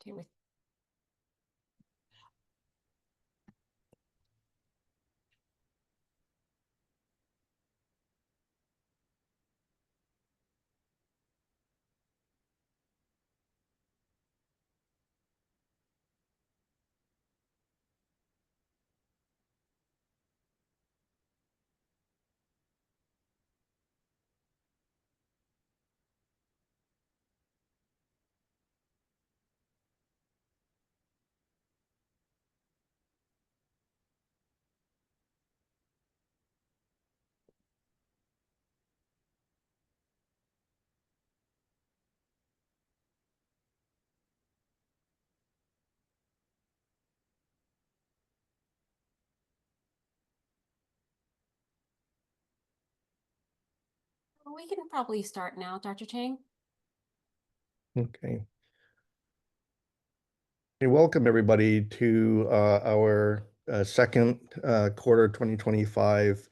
Okay, we can probably start now, Dr. Chang. Okay. Hey, welcome everybody to our second quarter 2025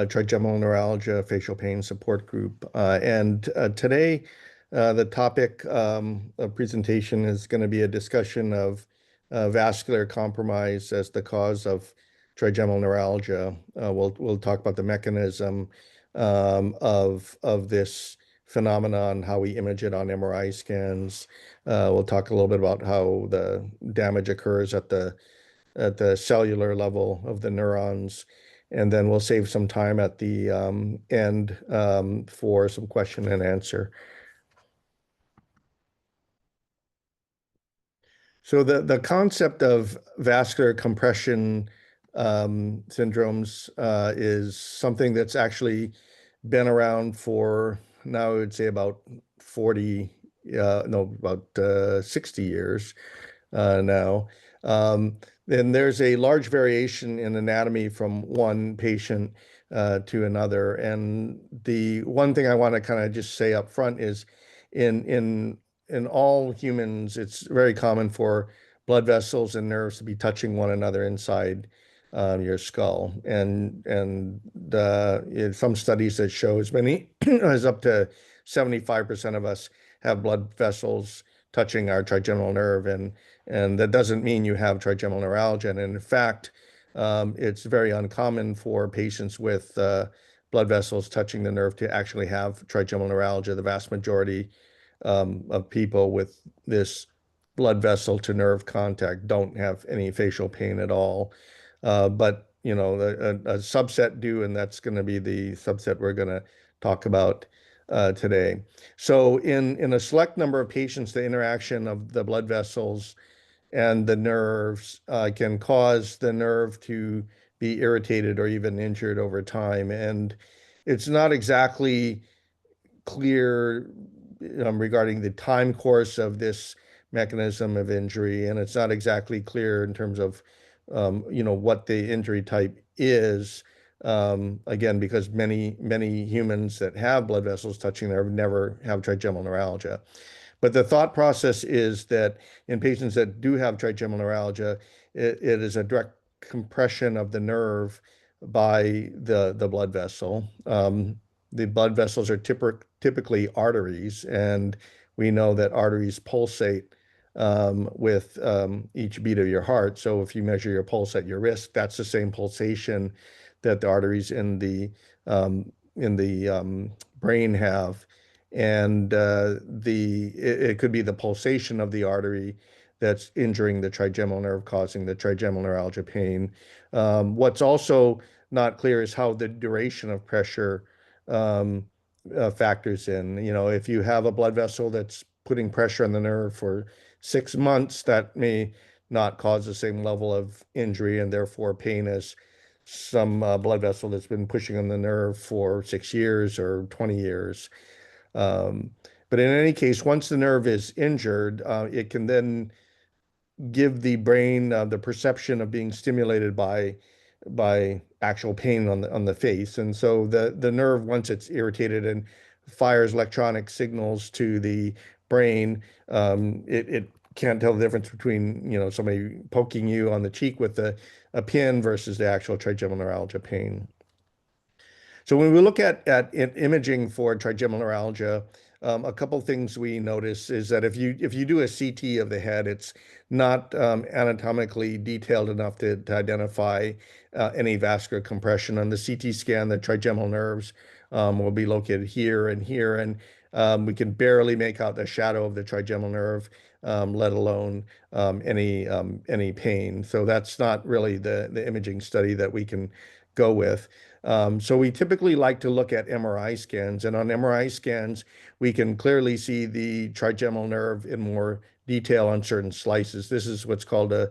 trigeminal neuralgia facial pain support group. And today, the topic of presentation is going to be a discussion of vascular compromise as the cause of trigeminal neuralgia. We'll talk about the mechanism of this phenomenon, how we image it on MRI scans. We'll talk a little bit about how the damage occurs at the cellular level of the neurons. And then we'll save some time at the end for some question and answer. So the concept of vascular compression syndromes is something that's actually been around for now, I would say about 60 years now. And there's a large variation in anatomy from one patient to another. And the one thing I want to kind of just say up front is in all humans, it's very common for blood vessels and nerves to be touching one another inside your skull. And in some studies that show as many as up to 75% of us have blood vessels touching our trigeminal nerve. And that doesn't mean you have trigeminal neuralgia. And in fact, it's very uncommon for patients with blood vessels touching the nerve to actually have trigeminal neuralgia. The vast majority of people with this blood vessel to nerve contact don't have any facial pain at all. But, you know, a subset do, and that's going to be the subset we're going to talk about today. So in a select number of patients, the interaction of the blood vessels and the nerves can cause the nerve to be irritated or even injured over time. And it's not exactly clear regarding the time course of this mechanism of injury, and it's not exactly clear in terms of what the injury type is. Again, because many humans that have blood vessels touching there never have trigeminal neuralgia. But the thought process is that in patients that do have trigeminal neuralgia, it is a direct compression of the nerve by the blood vessel. The blood vessels are typically arteries, and we know that arteries pulsate with each beat of your heart. So if you measure your pulse at your wrist, that's the same pulsation that the arteries in the brain have. And it could be the pulsation of the artery that's injuring the trigeminal nerve, causing the trigeminal neuralgia pain. What's also not clear is how the duration of pressure um, factors in. You know, if you have a blood vessel that's putting pressure on the nerve for 6 months, that may not cause the same level of injury and therefore pain as some blood vessel that's been pushing on the nerve for 6 years or 20 years. Um, but in any case, once the nerve is injured, it can then give the brain the perception of being stimulated by actual pain on the face. And so the nerve, once it's irritated and fires electronic signals to the brain, it can't tell the difference between, you know, somebody poking you on the cheek with a pin versus the actual trigeminal neuralgia pain. So when we look at imaging for trigeminal neuralgia, a couple things we notice is that if you do a CT of the head, it's not anatomically detailed enough to identify any vascular compression. On the CT scan, the trigeminal nerves will be located here and here, and we can barely make out the shadow of the trigeminal nerve, let alone any pain. So that's not really the imaging study that we can go with. So we typically like to look at MRI scans, and on MRI scans, we can clearly see the trigeminal nerve in more detail on certain slices. This is what's called a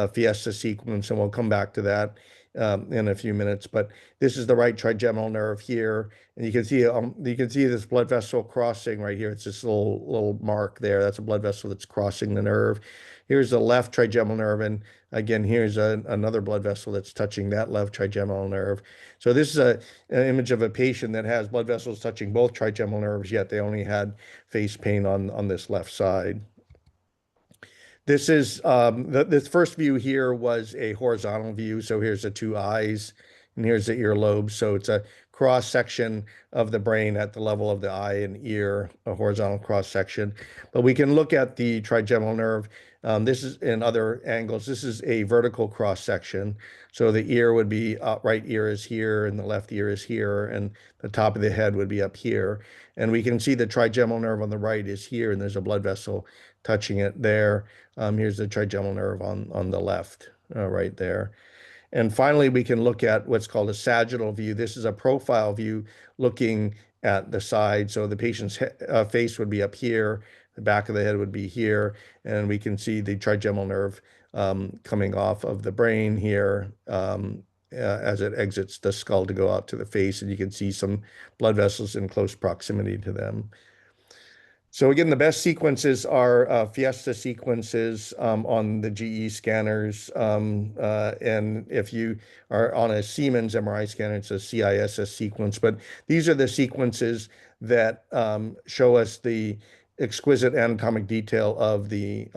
Fiesta sequence, and we'll come back to that in a few minutes. But this is the right trigeminal nerve here, and you can see this blood vessel crossing right here. It's this little mark there. That's a blood vessel that's crossing the nerve. Here's the left trigeminal nerve, and again, here's another blood vessel that's touching that left trigeminal nerve. So this is an image of a patient that has blood vessels touching both trigeminal nerves, yet they only had face pain on this left side. This is this first view here was a horizontal view. So here's the two eyes and here's the earlobe. So it's a cross section of the brain at the level of the eye and ear, a horizontal cross section. But we can look at the trigeminal nerve. This is in other angles. This is a vertical cross section. So the ear would be right ear is here and the left ear is here and the top of the head would be up here. And we can see the trigeminal nerve on the right is here and there's a blood vessel touching it there. Here's the trigeminal nerve on the left, right there. And finally, we can look at what's called a sagittal view. This is a profile view looking at the side. So the patient's face would be up here, the back of the head would be here, and we can see the trigeminal nerve coming off of the brain here as it exits the skull to go out to the face, and you can see some blood vessels in close proximity to them. So again, the best sequences are Fiesta sequences on the GE scanners. And if you are on a Siemens MRI scanner, it's a CISS sequence. But these are the sequences that show us the exquisite anatomic detail of the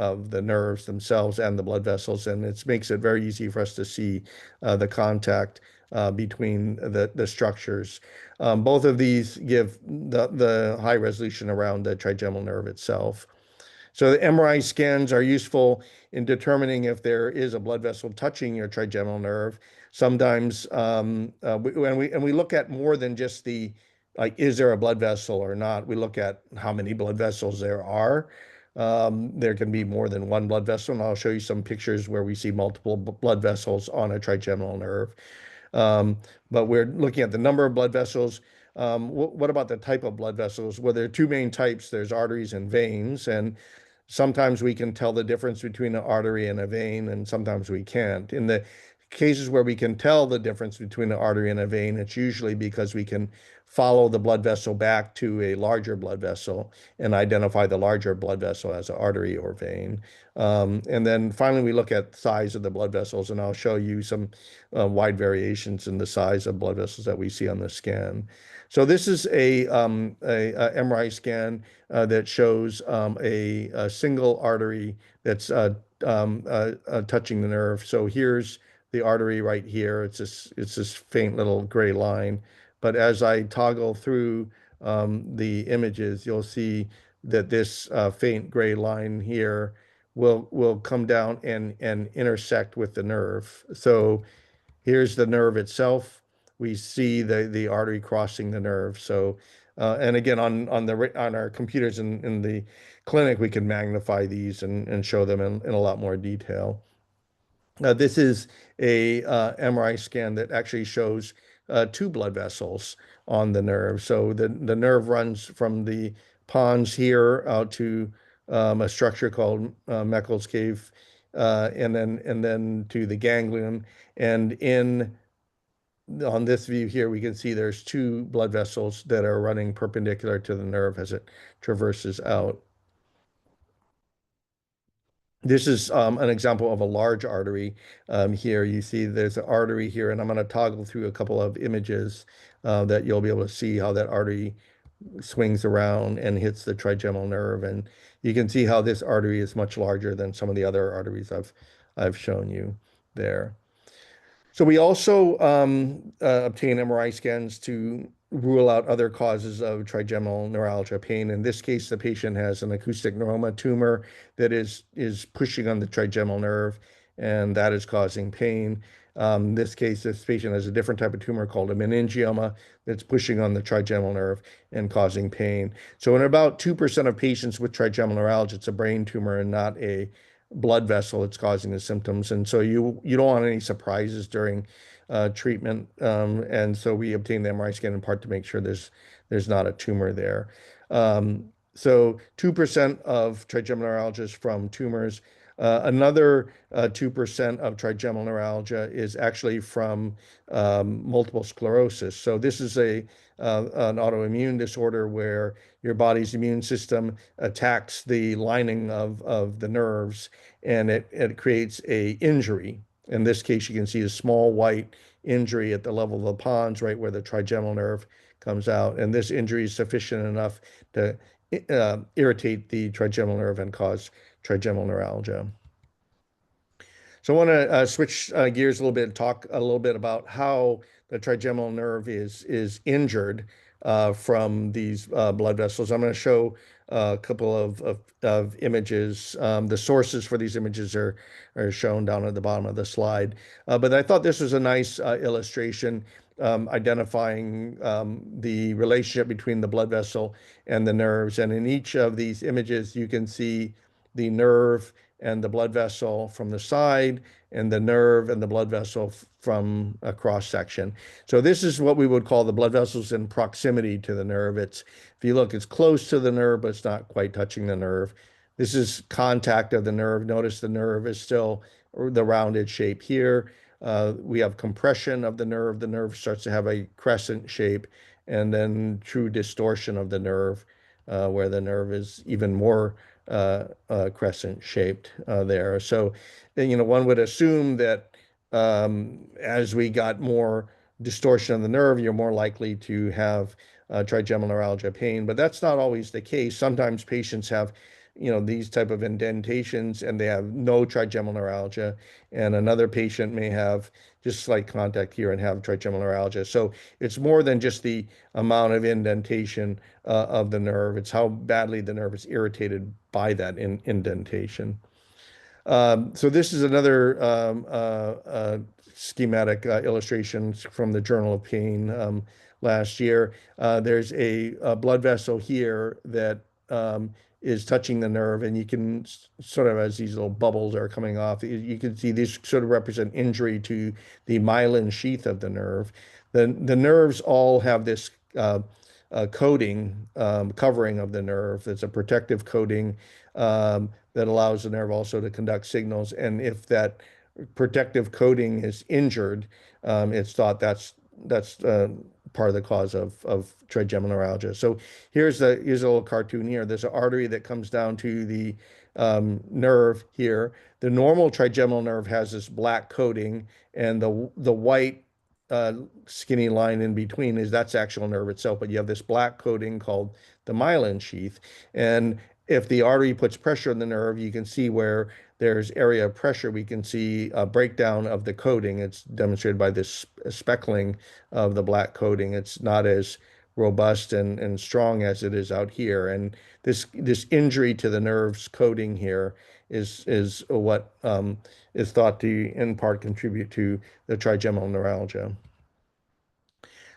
nerves themselves and the blood vessels. And it makes it very easy for us to see the contact between the structures. Both of these give the high resolution around the trigeminal nerve itself. So the MRI scans are useful in determining if there is a blood vessel touching your trigeminal nerve. Sometimes, we look at more than just like, is there a blood vessel or not? We look at how many blood vessels there are. There can be more than one blood vessel, and I'll show you some pictures where we see multiple blood vessels on a trigeminal nerve. But we're looking at the number of blood vessels. What about the type of blood vessels? Well, there are two main types. There's arteries and veins, and sometimes we can tell the difference between an artery and a vein, and sometimes we can't. In the cases where we can tell the difference between an artery and a vein, it's usually because we can follow the blood vessel back to a larger blood vessel and identify the larger blood vessel as an artery or vein. And then finally, we look at the size of the blood vessels, and I'll show you some wide variations in the size of blood vessels that we see on the scan. So this is a MRI scan that shows a single artery that's touching the nerve. So here's the artery right here. It's this faint little gray line. But as I toggle through the images, you'll see that this faint gray line here will come down and intersect with the nerve. So here's the nerve itself. We see the artery crossing the nerve. So and again on our computers in the clinic, we can magnify these and show them in a lot more detail. This is a MRI scan that actually shows two blood vessels on the nerve. So the nerve runs from the pons here out to a structure called Meckel's cave, and then to the ganglion. And on this view here, we can see there's two blood vessels that are running perpendicular to the nerve as it traverses out. This is an example of a large artery. Here you see there's an artery here, and I'm going to toggle through a couple of images that you'll be able to see how that artery swings around and hits the trigeminal nerve. And you can see how this artery is much larger than some of the other arteries I've shown you there. So we also obtain MRI scans to rule out other causes of trigeminal neuralgia pain. In this case, the patient has an acoustic neuroma tumor that is pushing on the trigeminal nerve, and that is causing pain. In this case, this patient has a different type of tumor called a meningioma that's pushing on the trigeminal nerve and causing pain. So in about 2% of patients with trigeminal neuralgia, it's a brain tumor and not a blood vessel that's causing the symptoms. And so you don't want any surprises during treatment. And so we obtained the MRI scan in part to make sure there's not a tumor there. So 2% of trigeminal neuralgia is from tumors. Another 2% of trigeminal neuralgia is actually from multiple sclerosis. So this is an autoimmune disorder where your body's immune system attacks the lining of the nerves, and it creates a injury. In this case, you can see a small white injury at the level of the pons, right where the trigeminal nerve comes out. And this injury is sufficient enough to irritate the trigeminal nerve and cause trigeminal neuralgia. So I want to switch gears a little bit and talk a little bit about how the trigeminal nerve is injured from these blood vessels. I'm going to show a couple of images. The sources for these images are shown down at the bottom of the slide. But I thought this was a nice illustration identifying the relationship between the blood vessel and the nerves. And in each of these images, you can see the nerve and the blood vessel from the side, and the nerve and the blood vessel from a cross section. So this is what we would call the blood vessels in proximity to the nerve. If you look, it's close to the nerve, but it's not quite touching the nerve. This is contact of the nerve. Notice the nerve is still the rounded shape here. We have compression of the nerve. The nerve starts to have a crescent shape, and then true distortion of the nerve, where the nerve is even more crescent shaped there. So, one would assume that as we got more distortion of the nerve, you're more likely to have trigeminal neuralgia pain, but that's not always the case. Sometimes patients have, these type of indentations and they have no trigeminal neuralgia, and another patient may have just slight contact here and have trigeminal neuralgia. So it's more than just the amount of indentation of the nerve. It's how badly the nerve is irritated by that indentation. So this is another schematic illustration from the Journal of Pain last year. There's a blood vessel here that is touching the nerve, and you can sort of, as these little bubbles are coming off, you can see these sort of represent injury to the myelin sheath of the nerve. The nerves all have this coating, covering of the nerve. It's a protective coating that allows the nerve also to conduct signals. And if that protective coating is injured, it's thought that's part of the cause of trigeminal neuralgia. So here's a little cartoon here. There's an artery that comes down to the nerve here. The normal trigeminal nerve has this black coating, and the white skinny line in between that's actual nerve itself, but you have this black coating called the myelin sheath. And if the artery puts pressure on the nerve, you can see where there's area of pressure. We can see a breakdown of the coating. It's demonstrated by this speckling of the black coating. It's not as robust and strong as it is out here. And this injury to the nerve's coating here is what is thought to in part contribute to the trigeminal neuralgia.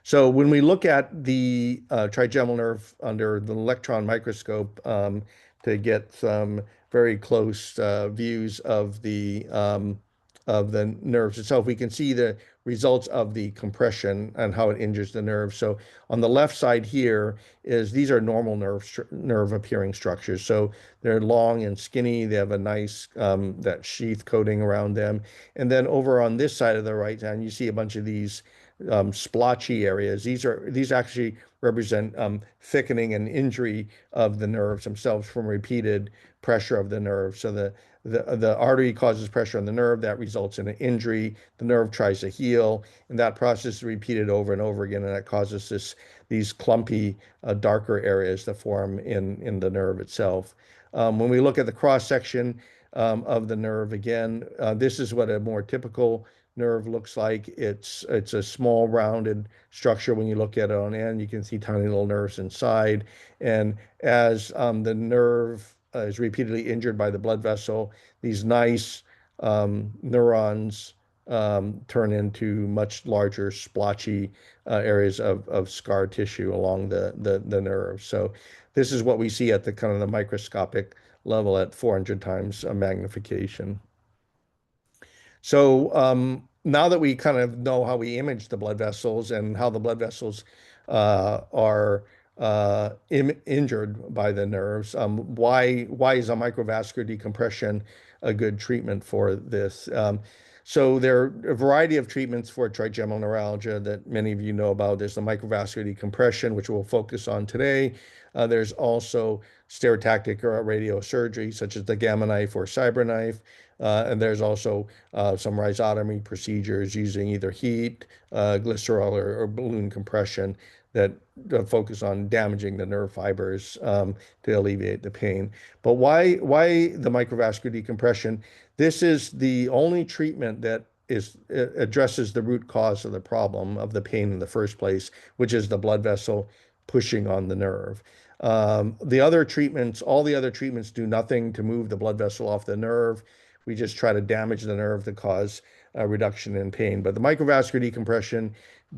So when we look at the trigeminal nerve under the electron microscope to get some very close views of the nerves itself, we can see the results of the compression and how it injures the nerve. So on the left side here these are normal nerve appearing structures. So they're long and skinny. They have a nice that sheath coating around them. And then over on this side of the right hand, you see a bunch of these splotchy areas. These actually represent thickening and injury of the nerves themselves from repeated pressure of the nerve. So the artery causes pressure on the nerve that results in an injury. The nerve tries to heal, and that process is repeated over and over again, and that causes these clumpy, darker areas to form in the nerve itself. When we look at the cross section of the nerve again, this is what a more typical nerve looks like. It's a small rounded structure when you look at it on end. You can see tiny little nerves inside. And as the nerve is repeatedly injured by the blood vessel, these nice neurons turn into much larger splotchy areas of scar tissue along the nerve. So this is what we see at the kind of the microscopic level at 400 times magnification. So now that we kind of know how we image the blood vessels and how the blood vessels are injured by the nerves, why is a microvascular decompression a good treatment for this? So there are a variety of treatments for trigeminal neuralgia that many of you know about. There's the microvascular decompression, which we'll focus on today. There's also stereotactic or radiosurgery, such as the Gamma knife or Cyber knife. And there's also some rhizotomy procedures using either heat, glycerol, or balloon compression that focus on damaging the nerve fibers to alleviate the pain. But why the microvascular decompression? This is the only treatment that addresses the root cause of the problem of the pain in the first place, which is the blood vessel pushing on the nerve. The other treatments, all the other treatments do nothing to move the blood vessel off the nerve. We just try to damage the nerve to cause a reduction in pain. But the microvascular decompression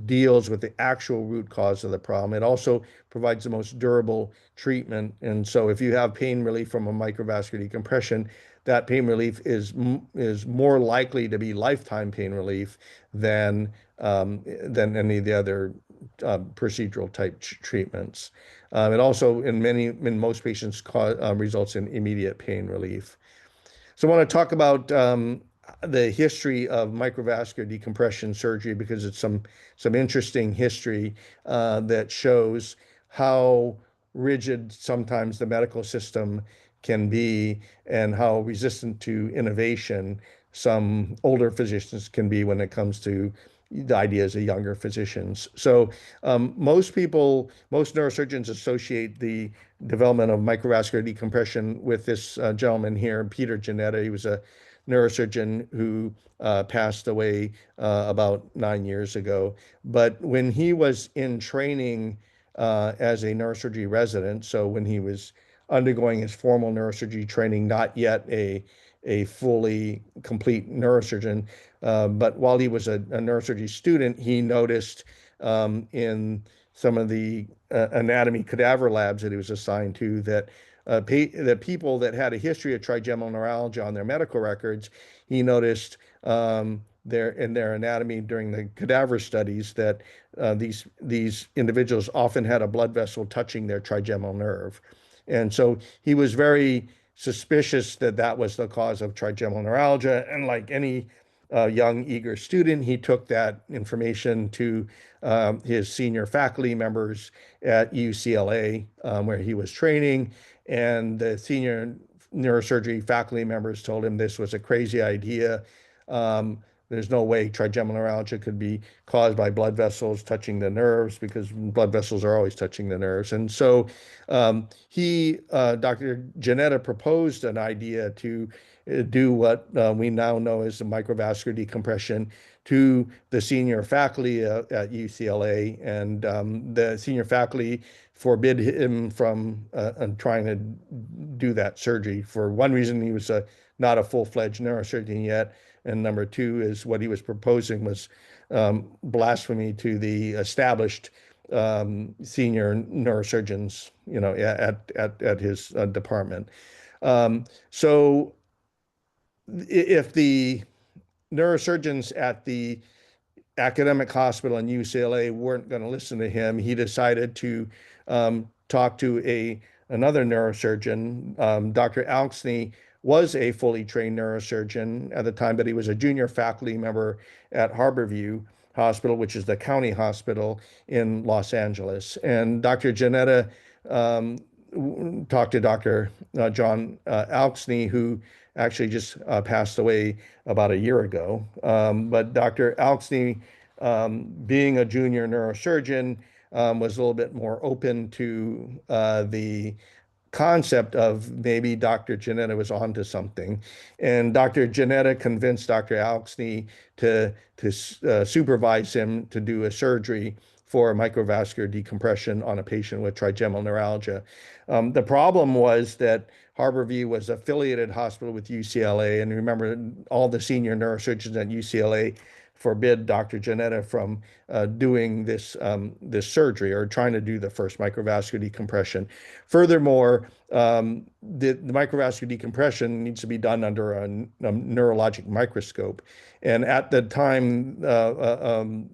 deals with the actual root cause of the problem. It also provides the most durable treatment. And so if you have pain relief from a microvascular decompression, that pain relief is more likely to be lifetime pain relief than any of the other procedural type treatments. It also, in most patients, results in immediate pain relief. So I want to talk about the history of microvascular decompression surgery because it's some interesting history that shows how rigid sometimes the medical system can be and how resistant to innovation some older physicians can be when it comes to the ideas of younger physicians. So most neurosurgeons associate the development of microvascular decompression with this gentleman here, Peter Janetta. He was a neurosurgeon who passed away about 9 years ago. But when he was in training as a neurosurgery resident, so when he was undergoing his formal neurosurgery training, not yet a fully complete neurosurgeon, but while he was a neurosurgery student, he noticed in some of the anatomy cadaver labs that he was assigned to that the people that had a history of trigeminal neuralgia on their medical records, he noticed in their anatomy during the cadaver studies that these individuals often had a blood vessel touching their trigeminal nerve. And so he was very suspicious that that was the cause of trigeminal neuralgia. And like any young, eager student, he took that information to his senior faculty members at UCLA, where he was training. And the senior neurosurgery faculty members told him this was a crazy idea. There's no way trigeminal neuralgia could be caused by blood vessels touching the nerves because blood vessels are always touching the nerves. And so Dr. Janetta proposed an idea to do what we now know as the microvascular decompression to the senior faculty at UCLA. And the senior faculty forbid him from trying to do that surgery. For one reason, he was not a full-fledged neurosurgeon yet. And number two is what he was proposing blasphemy to the established senior neurosurgeons, at his department. So if the neurosurgeons at the academic hospital in UCLA weren't going to listen to him, he decided to talk to another neurosurgeon. Dr. Alksney was a fully trained neurosurgeon at the time, but he was a junior faculty member at Harborview Hospital, which is the county hospital in Los Angeles. And Dr. Janetta talked to Dr. John Alksney, who actually just passed away about a year ago. But Dr. Alksney, being a junior neurosurgeon, was a little bit more open to the concept of maybe Dr. Janetta was onto something. And Dr. Janetta convinced Dr. Alksney to supervise him to do a surgery for microvascular decompression on a patient with trigeminal neuralgia. The problem was that Harborview was affiliated hospital with UCLA, and remember, all the senior neurosurgeons at UCLA forbid Dr. Janetta from doing this surgery or trying to do the first microvascular decompression. Furthermore, the microvascular decompression needs to be done under a neurologic microscope. And at the time,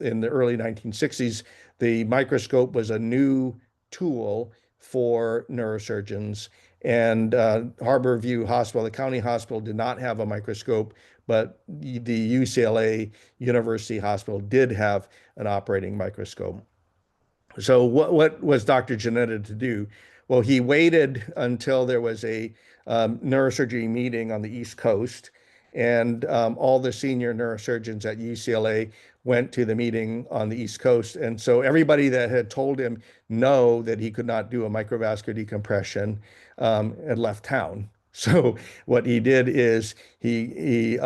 in the early 1960s, the microscope was a new tool for neurosurgeons. And Harborview Hospital, the county hospital, did not have a microscope, but the UCLA University Hospital did have an operating microscope. So what was Dr. Janetta to do? Well, he waited until there was a neurosurgery meeting on the East Coast, and all the senior neurosurgeons at UCLA went to the meeting on the East Coast. And so everybody that had told him no, that he could not do a microvascular decompression, had left town. So what he did is he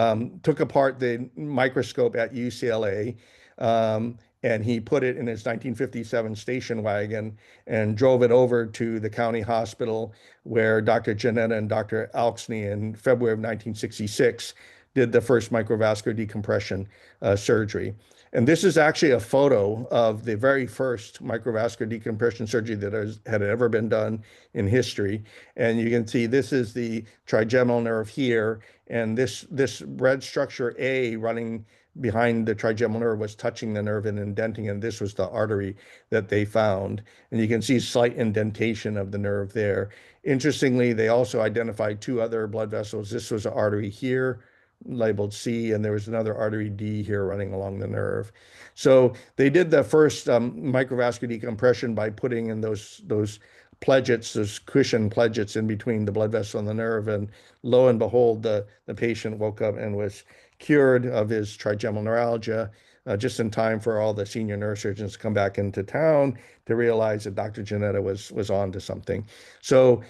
took apart the microscope at UCLA, and he put it in his 1957 station wagon and drove it over to the county hospital where Dr. Janetta and Dr. Alksney in February of 1966 did the first microvascular decompression surgery. And this is actually a photo of the very first microvascular decompression surgery that had ever been done in history. And you can see this is the trigeminal nerve here, and this red structure A running behind the trigeminal nerve was touching the nerve and indenting, and this was the artery that they found. And you can see slight indentation of the nerve there. Interestingly, they also identified two other blood vessels. This was an artery here, labeled C, and there was another artery D here running along the nerve. So they did the first microvascular decompression by putting in those pledgets, those cushion pledgets in between the blood vessel and the nerve. And lo and behold, the patient woke up and was cured of his trigeminal neuralgia just in time for all the senior neurosurgeons to come back into town to realize that Dr. Janetta was on to something. So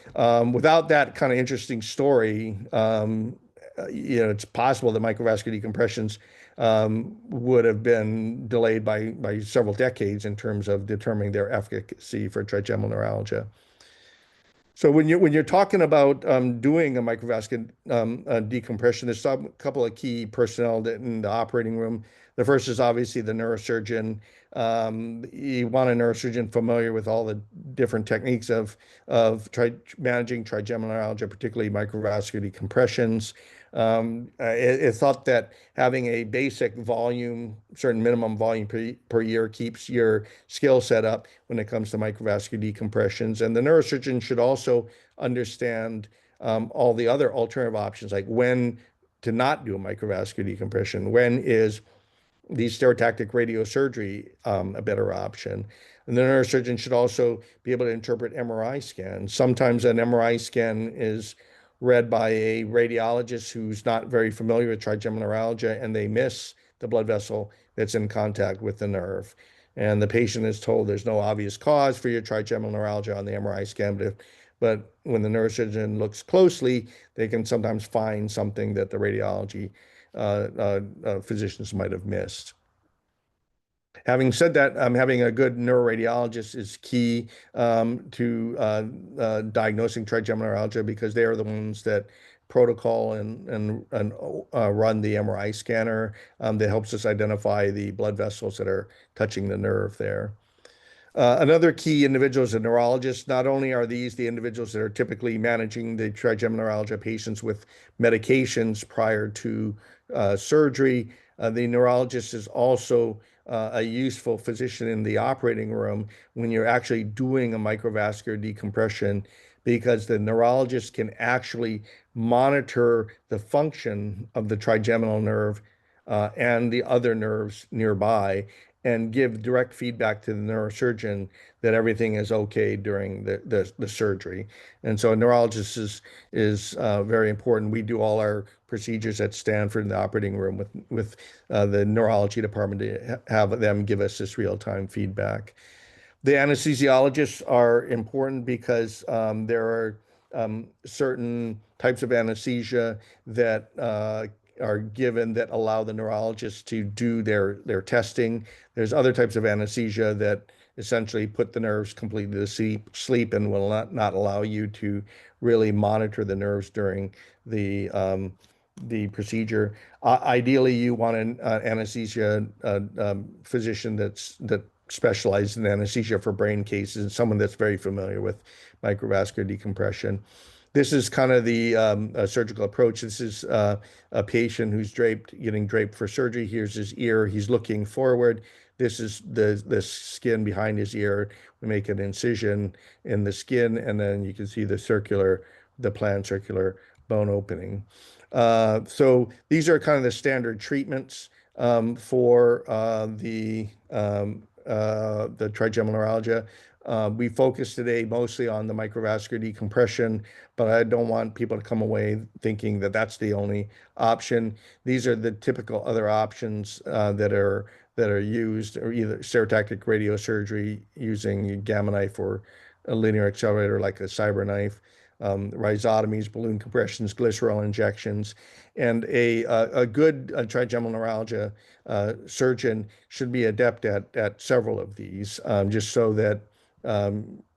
without that kind of interesting story, it's possible that microvascular decompressions would have been delayed by several decades in terms of determining their efficacy for trigeminal neuralgia. So when you're talking about doing a microvascular decompression, there's a couple of key personnel in the operating room. The first is obviously the neurosurgeon. You want a neurosurgeon familiar with all the different techniques of managing trigeminal neuralgia, particularly microvascular decompressions. It's thought that having a basic volume, certain minimum volume per year keeps your skill set up when it comes to microvascular decompressions. And the neurosurgeon should also understand all the other alternative options, like when to not do a microvascular decompression, when is the stereotactic radiosurgery a better option. And the neurosurgeon should also be able to interpret MRI scans. Sometimes an MRI scan is read by a radiologist who's not very familiar with trigeminal neuralgia, and they miss the blood vessel that's in contact with the nerve. And the patient is told there's no obvious cause for your trigeminal neuralgia on the MRI scan, but when the neurosurgeon looks closely, they can sometimes find something that the radiology physicians might have missed. Having said that, having a good neuroradiologist is key to diagnosing trigeminal neuralgia, because they are the ones that protocol and run the MRI scanner that helps us identify the blood vessels that are touching the nerve there. Another key individual is a neurologist. Not only are these the individuals that are typically managing the trigeminal neuralgia patients with medications prior to surgery, the neurologist is also a useful physician in the operating room when you're actually doing a microvascular decompression, because the neurologist can actually monitor the function of the trigeminal nerve and the other nerves nearby, and give direct feedback to the neurosurgeon that everything is okay during the surgery. And so a neurologist is very important. We do all our procedures at Stanford in the operating room with the neurology department to have them give us this real-time feedback. The anesthesiologists are important because there are certain types of anesthesia that are given that allow the neurologist to do their testing. There's other types of anesthesia that essentially put the nerves completely to sleep and will not allow you to really monitor the nerves during the procedure. Ideally, you want an anesthesia physician that specializes in anesthesia for brain cases and someone that's very familiar with microvascular decompression. This is kind of the surgical approach. This is a patient who's getting draped for surgery. Here's his ear. He's looking forward. This is the skin behind his ear. We make an incision in the skin, and then you can see the planned circular bone opening. So these are kind of the standard treatments for the trigeminal neuralgia. We focus today mostly on the microvascular decompression, but I don't want people to come away thinking that that's the only option. These are the typical other options that are used, or either stereotactic radiosurgery using gamma knife or a linear accelerator like a cyber knife, rhizotomies, balloon compressions, glycerol injections, and a good trigeminal neuralgia surgeon should be adept at several of these, just so that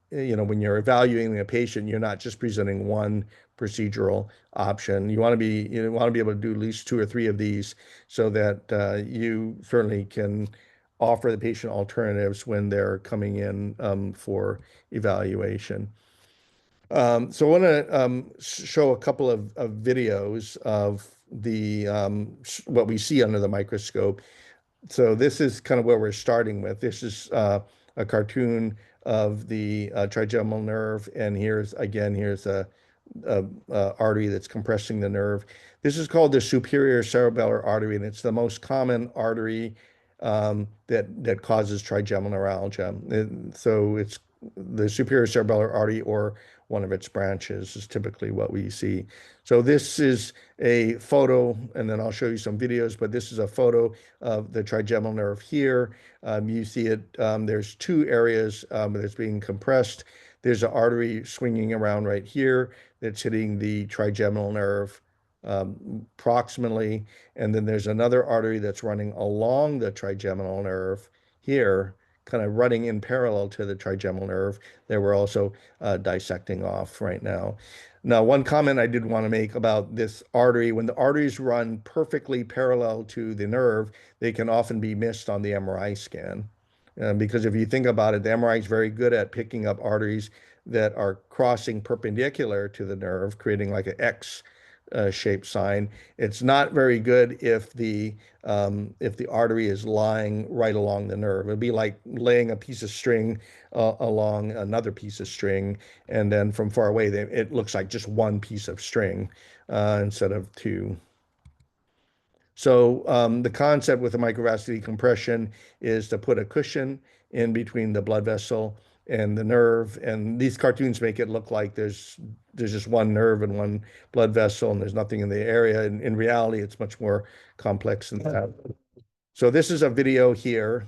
when you're evaluating a patient, you're not just presenting one procedural option. You want to be able to do at least two or three of these so that you certainly can offer the patient alternatives when they're coming in for evaluation. So I want to show a couple of videos of what we see under the microscope. So this is kind of where we're starting with. This is a cartoon of the trigeminal nerve, and here's a artery that's compressing the nerve. This is called the superior cerebellar artery, and it's the most common artery that causes trigeminal neuralgia. So it's the superior cerebellar artery or one of its branches is typically what we see. So this is a photo, and then I'll show you some videos, but this is a photo of the trigeminal nerve here. You see it, there's two areas that's being compressed. There's an artery swinging around right here that's hitting the trigeminal nerve proximally, and then there's another artery that's running along the trigeminal nerve here, kind of running in parallel to the trigeminal nerve that we're also dissecting off right now. Now, one comment I did want to make about this artery, when the arteries run perfectly parallel to the nerve, they can often be missed on the MRI scan. Because if you think about it, the MRI is very good at picking up arteries that are crossing perpendicular to the nerve, creating like an X shaped sign. It's not very good if the artery is lying right along the nerve. It'd be like laying a piece of string along another piece of string, and then from far away, it looks like just one piece of string instead of two. So the concept with the microvascular decompression is to put a cushion in between the blood vessel and the nerve. And these cartoons make it look like there's just one nerve and one blood vessel, and there's nothing in the area. And in reality, it's much more complex than that. So this is a video here.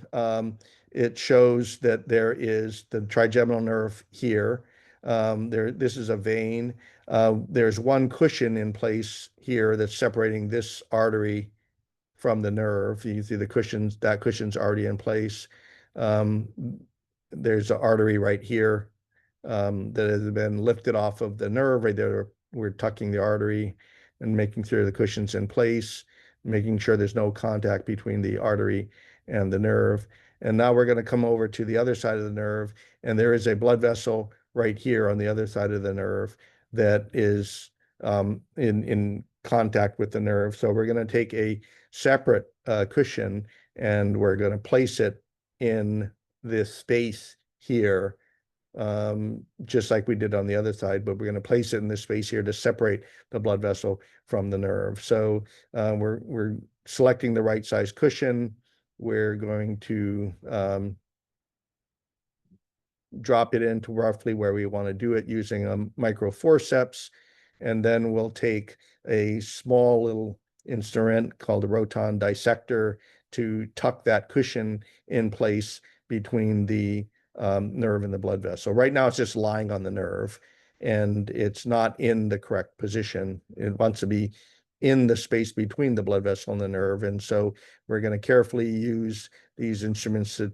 It shows that there is the trigeminal nerve here. This is a vein. There's one cushion in place here that's separating this artery from the nerve. You can see that cushion's already in place. Um, there's an artery right here that has been lifted off of the nerve right there. We're tucking the artery and making sure the cushion's in place, making sure there's no contact between the artery and the nerve. And now we're going to come over to the other side of the nerve, and there is a blood vessel right here on the other side of the nerve that is in contact with the nerve. So we're going to take a separate cushion, and we're going to place it in this space here, just like we did on the other side, but we're going to place it in this space here to separate the blood vessel from the nerve. So we're selecting the right size cushion. We're going to drop it into roughly where we want to do it using a micro forceps. And then we'll take a small little instrument called a Roton dissector to tuck that cushion in place between the nerve and the blood vessel. Right now, it's just lying on the nerve. and it's not in the correct position. It wants to be in the space between the blood vessel and the nerve. And so we're going to carefully use these instruments to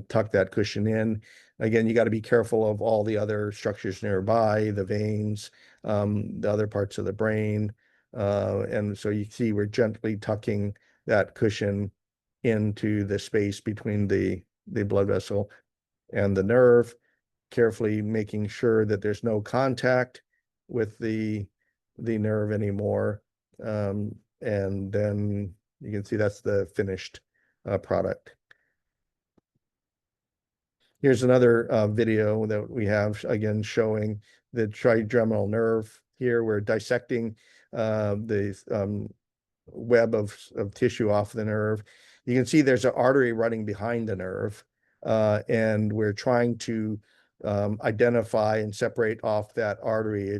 tuck that cushion in. Again, you got to be careful of all the other structures nearby, the veins, the other parts of the brain. And so you see we're gently tucking that cushion into the space between the blood vessel and the nerve, carefully making sure that there's no contact with the nerve anymore. And then you can see that's the finished product. Here's another video that we have, again, showing the trigeminal nerve. Here we're dissecting the web of tissue off the nerve. You can see there's an artery running behind the nerve, and we're trying to identify and separate off that artery.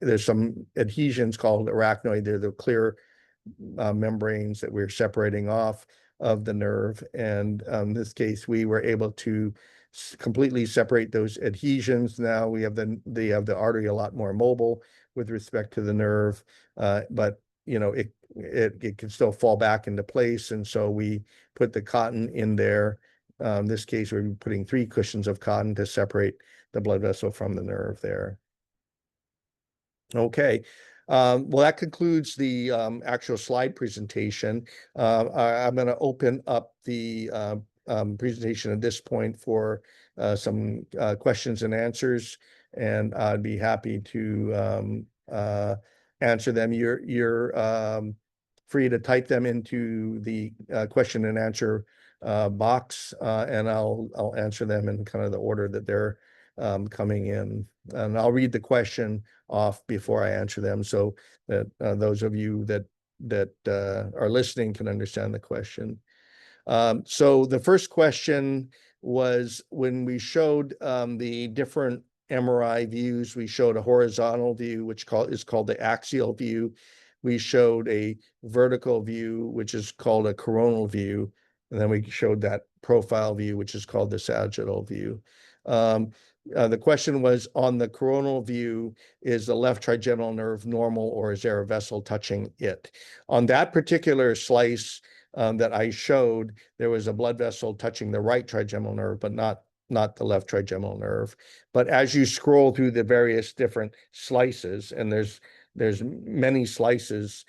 There's some adhesions called arachnoid. They're the clear membranes that we're separating off of the nerve. And in this case, we were able to completely separate those adhesions. Now we have the artery a lot more mobile with respect to the nerve, but it can still fall back into place. And so we put the cotton in there. In this case, we're putting 3 cushions of cotton to separate the blood vessel from the nerve there. Okay. Well, that concludes the actual slide presentation. I'm going to open up the presentation at this point for some questions and answers, and I'd be happy to answer them. You're free to type them into the question and answer box, and I'll answer them in kind of the order that they're coming in. And I'll read the question off before I answer them, so that those of you that are listening can understand the question. So the first question was, when we showed the different MRI views, we showed a horizontal view, which is called the axial view. We showed a vertical view, which is called a coronal view. And then we showed that profile view, which is called the sagittal view. The question was, on the coronal view, is the left trigeminal nerve normal, or is there a vessel touching it? On that particular slice that I showed, there was a blood vessel touching the right trigeminal nerve, but not the left trigeminal nerve. But as you scroll through the various different slices, and there's many slices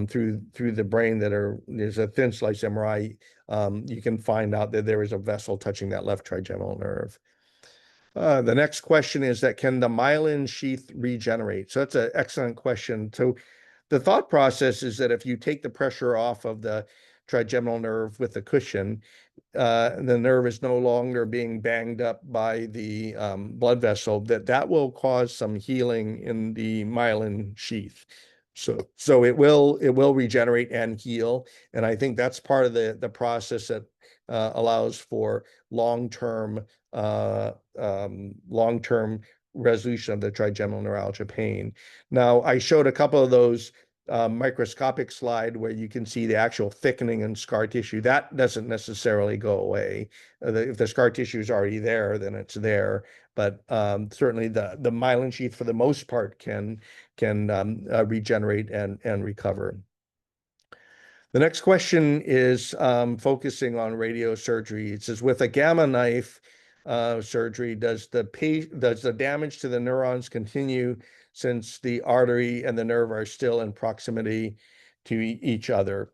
through the brain there's a thin slice MRI, you can find out that there is a vessel touching that left trigeminal nerve. The next question is that, can the myelin sheath regenerate? So that's an excellent question. So the thought process is that if you take the pressure off of the trigeminal nerve with the cushion, the nerve is no longer being banged up by the blood vessel, that will cause some healing in the myelin sheath. So it will regenerate and heal, and I think that's part of the process that allows for long-term resolution of the trigeminal neuralgia pain. Now, I showed a couple of those microscopic slide where you can see the actual thickening and scar tissue. That doesn't necessarily go away. If the scar tissue is already there, then it's there. But certainly the myelin sheath, for the most part, can regenerate and recover. The next question is focusing on radiosurgery. It says, with a gamma knife surgery, does the damage to the neurons continue since the artery and the nerve are still in proximity to each other?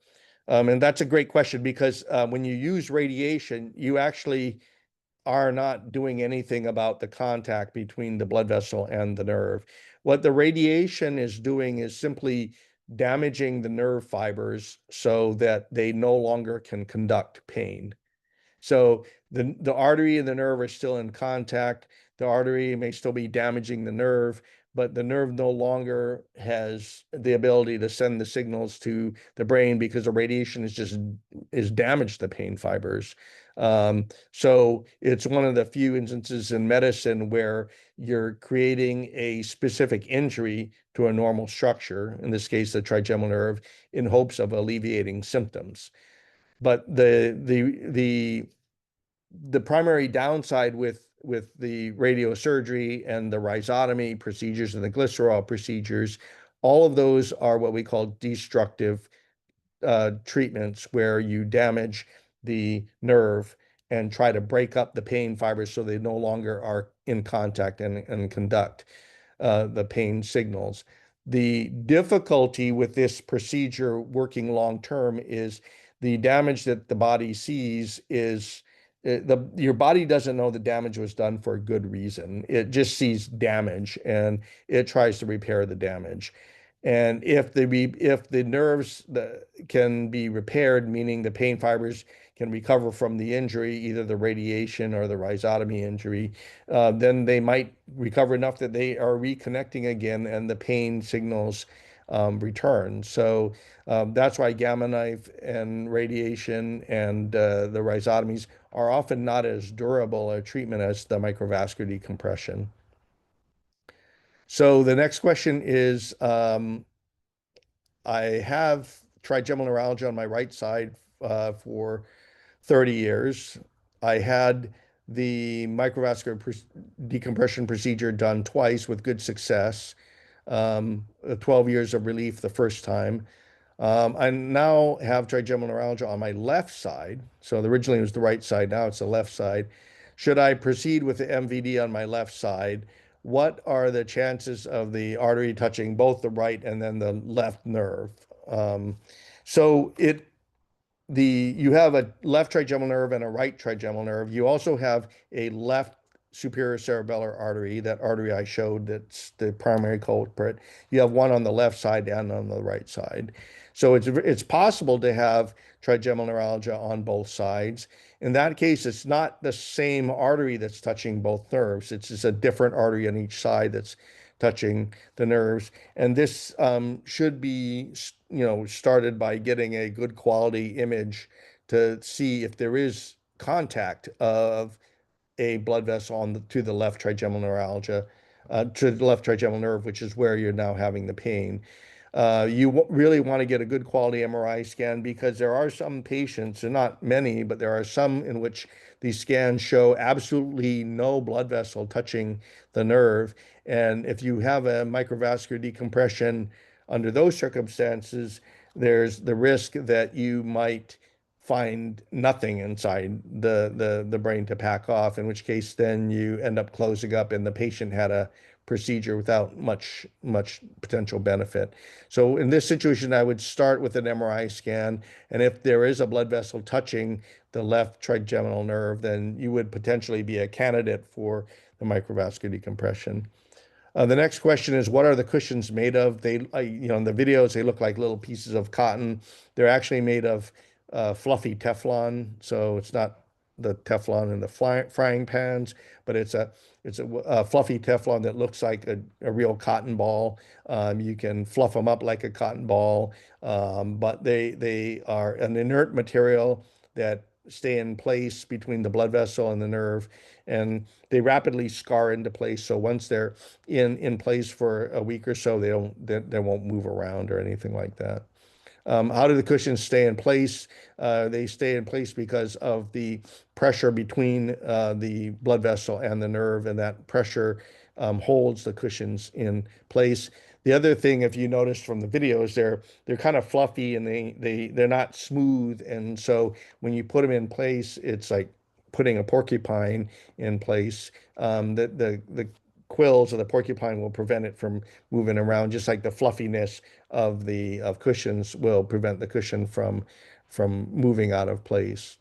And that's a great question, because when you use radiation, you actually are not doing anything about the contact between the blood vessel and the nerve. What the radiation is doing is simply damaging the nerve fibers so that they no longer can conduct pain. So the artery and the nerve are still in contact. The artery may still be damaging the nerve, but the nerve no longer has the ability to send the signals to the brain, because the radiation is damaged the pain fibers. So it's one of the few instances in medicine where you're creating a specific injury to a normal structure, in this case, the trigeminal nerve, in hopes of alleviating symptoms. But the primary downside with the radiosurgery and the rhizotomy procedures and the glycerol procedures, all of those are what we call destructive treatments, where you damage the nerve and try to break up the pain fibers so they no longer are in contact and conduct the pain signals. The difficulty with this procedure working long term is the damage that the body sees is your body doesn't know the damage was done for a good reason. It just sees damage and it tries to repair the damage. And if the nerves can be repaired, meaning the pain fibers can recover from the injury, either the radiation or the rhizotomy injury, then they might recover enough that they are reconnecting again and the pain signals return. So that's why gamma knife and radiation and the rhizotomies are often not as durable a treatment as the microvascular decompression. So the next question is, I have trigeminal neuralgia on my right side for 30 years. I had the decompression procedure done twice with good success, 12 years of relief the first time. I now have trigeminal neuralgia on my left side. So originally it was the right side, now it's the left side. Should I proceed with the MVD on my left side? What are the chances of the artery touching both the right and then the left nerve? Um, so it you have a left trigeminal nerve and a right trigeminal nerve. You also have a left superior cerebellar artery, that artery I showed that's the primary culprit. You have one on the left side and on the right side. So it's possible to have trigeminal neuralgia on both sides. In that case, it's not the same artery that's touching both nerves. It's just a different artery on each side that's touching the nerves. And this should be, started by getting a good quality image to see if there is contact of a blood vessel to the left trigeminal neuralgia, to the left trigeminal nerve, which is where you're now having the pain. You really want to get a good quality MRI scan, because there are some patients, and not many, but there are some in which these scans show absolutely no blood vessel touching the nerve. And if you have a microvascular decompression under those circumstances, there's the risk that you might find nothing inside the brain to pack off, in which case then you end up closing up and the patient had a procedure without much potential benefit. So in this situation, I would start with an MRI scan, and if there is a blood vessel touching the left trigeminal nerve, then you would potentially be a candidate for the microvascular decompression. The next question is, what are the cushions made of? In the videos, they look like little pieces of cotton. They're actually made of fluffy Teflon. So it's not the Teflon in the frying pans, but it's a fluffy Teflon that looks like a real cotton ball. You can fluff them up like a cotton ball, but they are an inert material that stay in place between the blood vessel and the nerve, and they rapidly scar into place. So once they're in place for a week or so, they won't move around or anything like that. How do the cushions stay in place? They stay in place because of the pressure between the blood vessel and the nerve, and that pressure holds the cushions in place. The other thing, if you notice from the videos, they're kind of fluffy and they're not smooth, and so when you put them in place, it's like putting a porcupine in place. The quills of the porcupine will prevent it from moving around, just like the fluffiness of cushions will prevent the cushion from moving out of place.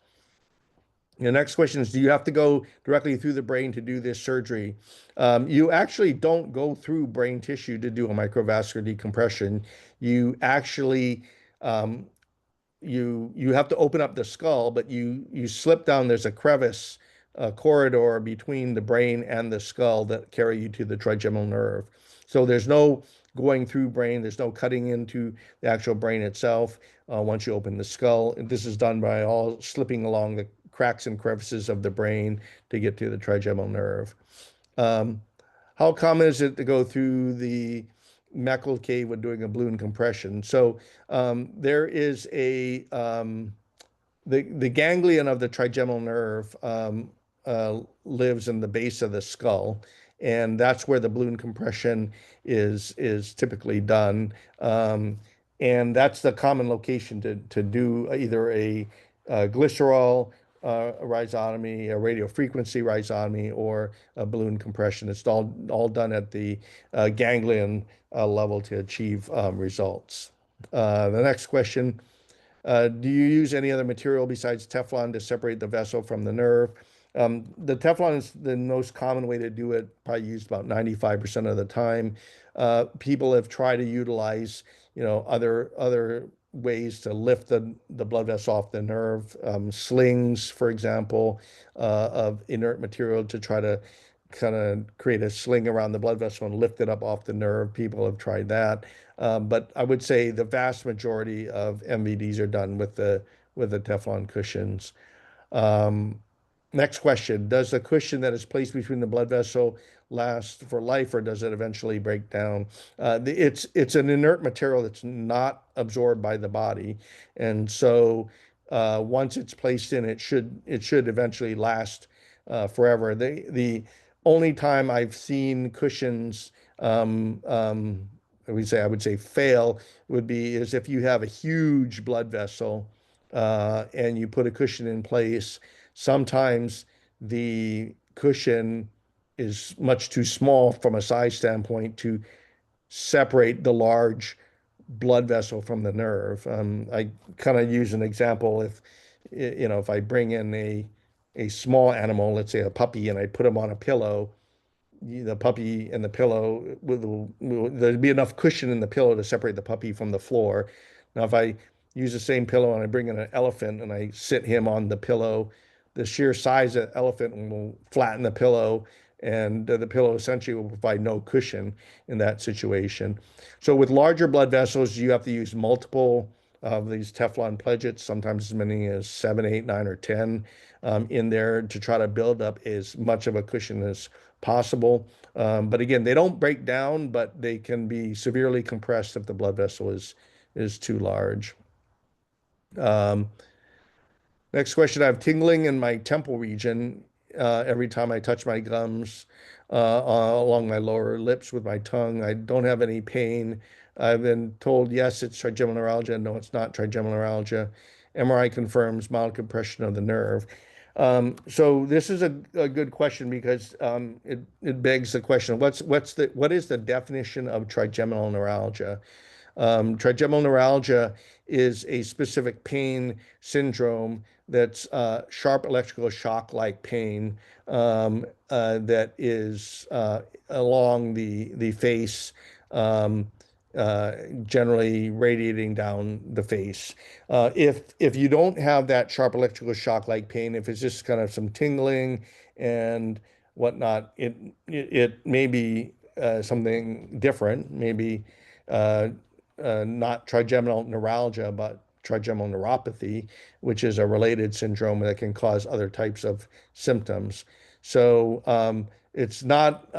The next question is, do you have to go directly through the brain to do this surgery? You actually don't go through brain tissue to do a microvascular decompression. You actually you have to open up the skull, but you slip down. There's a crevice, a corridor between the brain and the skull that carry you to the trigeminal nerve. So there's no going through brain. There's no cutting into the actual brain itself. Once you open the skull, this is done by all slipping along the cracks and crevices of the brain to get to the trigeminal nerve. Um, how common is it to go through the macula cave when doing a balloon compression? So there is the ganglion of the trigeminal nerve lives in the base of the skull, and that's where the balloon compression is typically done. And that's the common location to do either a glycerol rhizotomy, a radiofrequency rhizotomy, or a balloon compression. It's all done at the ganglion level to achieve results. The next question. Do you use any other material besides Teflon to separate the vessel from the nerve? The Teflon is the most common way to do it, probably used about 95% of the time. People have tried to utilize, other ways to lift the blood vessel off the nerve, slings, for example, of inert material to try to kind of create a sling around the blood vessel and lift it up off the nerve. People have tried that. But I would say the vast majority of MVDs are done with the Teflon cushions. Um, Next question. Does the cushion that is placed between the blood vessel last for life, or does it eventually break down? It's an inert material that's not absorbed by the body, and so once it's placed in, it should eventually last forever. The only time I've seen cushions, I would say fail would be is if you have a huge blood vessel and you put a cushion in place. Sometimes the cushion is much too small from a size standpoint to separate the large blood vessel from the nerve. I kind of use an example if I bring in a small animal, let's say a puppy, and I put him on a pillow, the puppy and the pillow there'd be enough cushion in the pillow to separate the puppy from the floor. Now, if I use the same pillow and I bring in an elephant and I sit him on the pillow, the sheer size of the elephant will flatten the pillow, and the pillow essentially will provide no cushion in that situation. So with larger blood vessels, you have to use multiple of these Teflon pledgets, sometimes as many as 7, 8, 9, or 10 in there to try to build up as much of a cushion as possible. But again, they don't break down, but they can be severely compressed if the blood vessel is too large. Um, Next question. I have tingling in my temple region every time I touch my gums along my lower lips with my tongue. I don't have any pain. I've been told, yes, it's trigeminal neuralgia. No, it's not trigeminal neuralgia. MRI confirms mild compression of the nerve. So this is a good question because it begs the question, what is the definition of trigeminal neuralgia? Trigeminal neuralgia is a specific pain syndrome that's sharp electrical shock-like pain that is along the face, um, generally radiating down the face. If you don't have that sharp electrical shock-like pain, if it's just kind of some tingling and whatnot, it may be something different, maybe uh, not trigeminal neuralgia, but trigeminal neuropathy, which is a related syndrome that can cause other types of symptoms. So it's not